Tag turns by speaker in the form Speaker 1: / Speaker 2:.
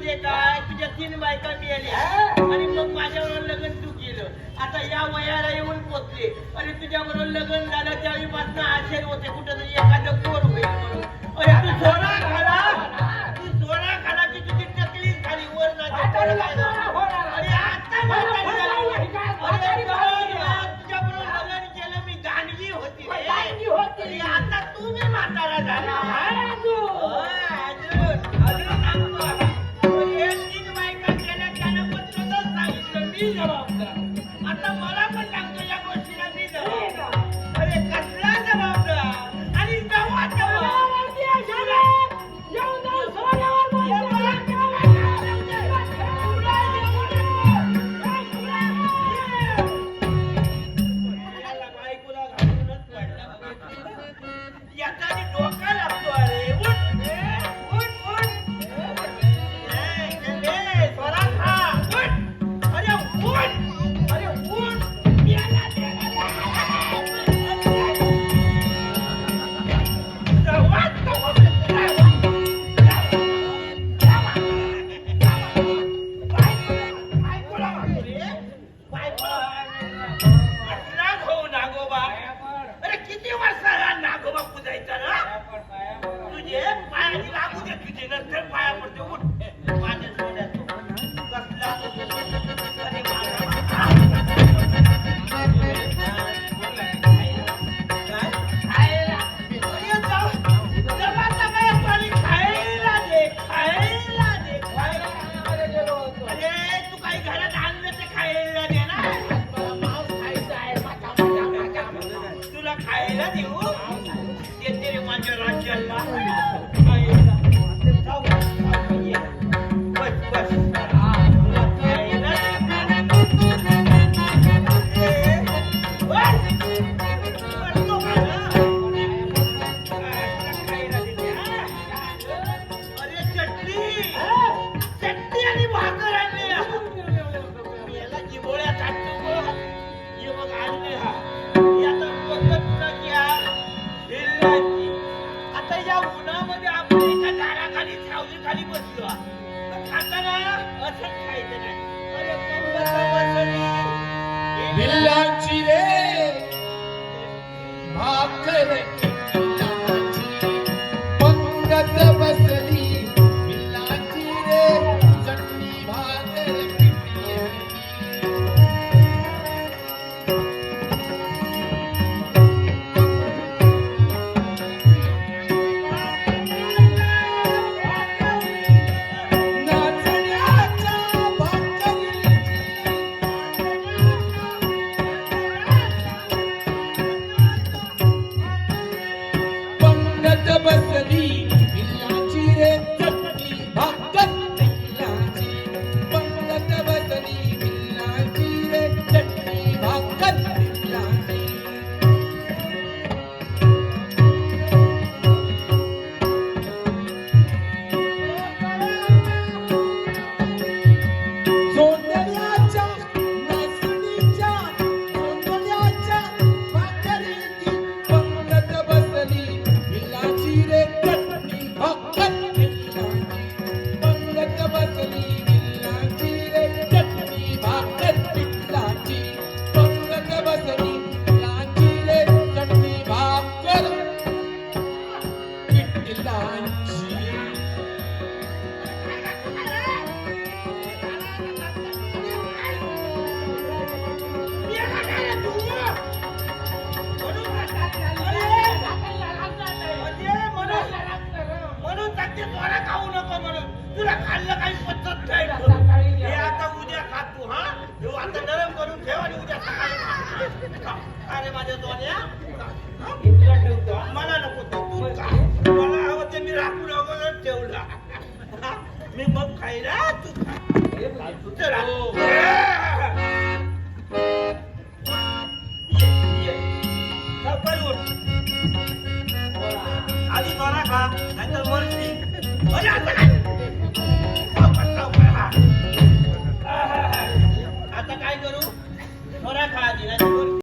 Speaker 1: म्हणजे काय तुझ्या 3 बायका मिळाल्या आणि मग माझ्याबरोबर लग्न तू केलं. आता या वयाला येऊन पोचले आणि तुझ्याबरोबर लग्न झालं त्यावेळीपासून आशेर होते कुठं तरी एखादं पोर होईल म्हणून. अरे तू सोडा खाला की तुझी टकली खाली वर अरे आता तुझ्याबरोबर लग्न केलं मी गाणगी होती आता तू मी म्हातारा झाला. आता मला पण लागतो या गोष्टीला मी जबाबदार. अरे कसला जबाबदार आणि बायकोला घालूनच पडला याचा डोका लागतो. अरे खाली बसलो खाताना असं खायचं नाही. अरे
Speaker 2: बिल्लाची रे भाकर पंगत बसली बिल्लाची रे चटणी भाकर बसली बिल्लाची रे चटणी भाकर बिल्लाची पंगत बसली बिल्लाची रे चटणी भाकर बिल्लाची सोंदळ्याच्या नाचणीच्या सोंदळ्याच्या भाकरीची पंगत बसली बिल्लाची रे चटणी भाकर बिल्लाची पंगत बसली बिल्लाची रे चटणी भाकर बिल्लाची पंगत बसली बिल्लाची रे चटणी भाकर बिल्लाची.
Speaker 1: म्हणून सांगते मला खाऊ नको म्हणून तुला खाल्लं काही पद्धत नाही. हे आता उद्या खा तू. हा हे आता नरम करून ठेव आणि उद्या सकाळी खा. अरे माझ्या दोन्या मला नको तू खा. मला हवं ते मी राखून अगोदर ठेवला मी मग खायला तू खा. आधी बरा खा नाहीतर मरती. अरे आता काय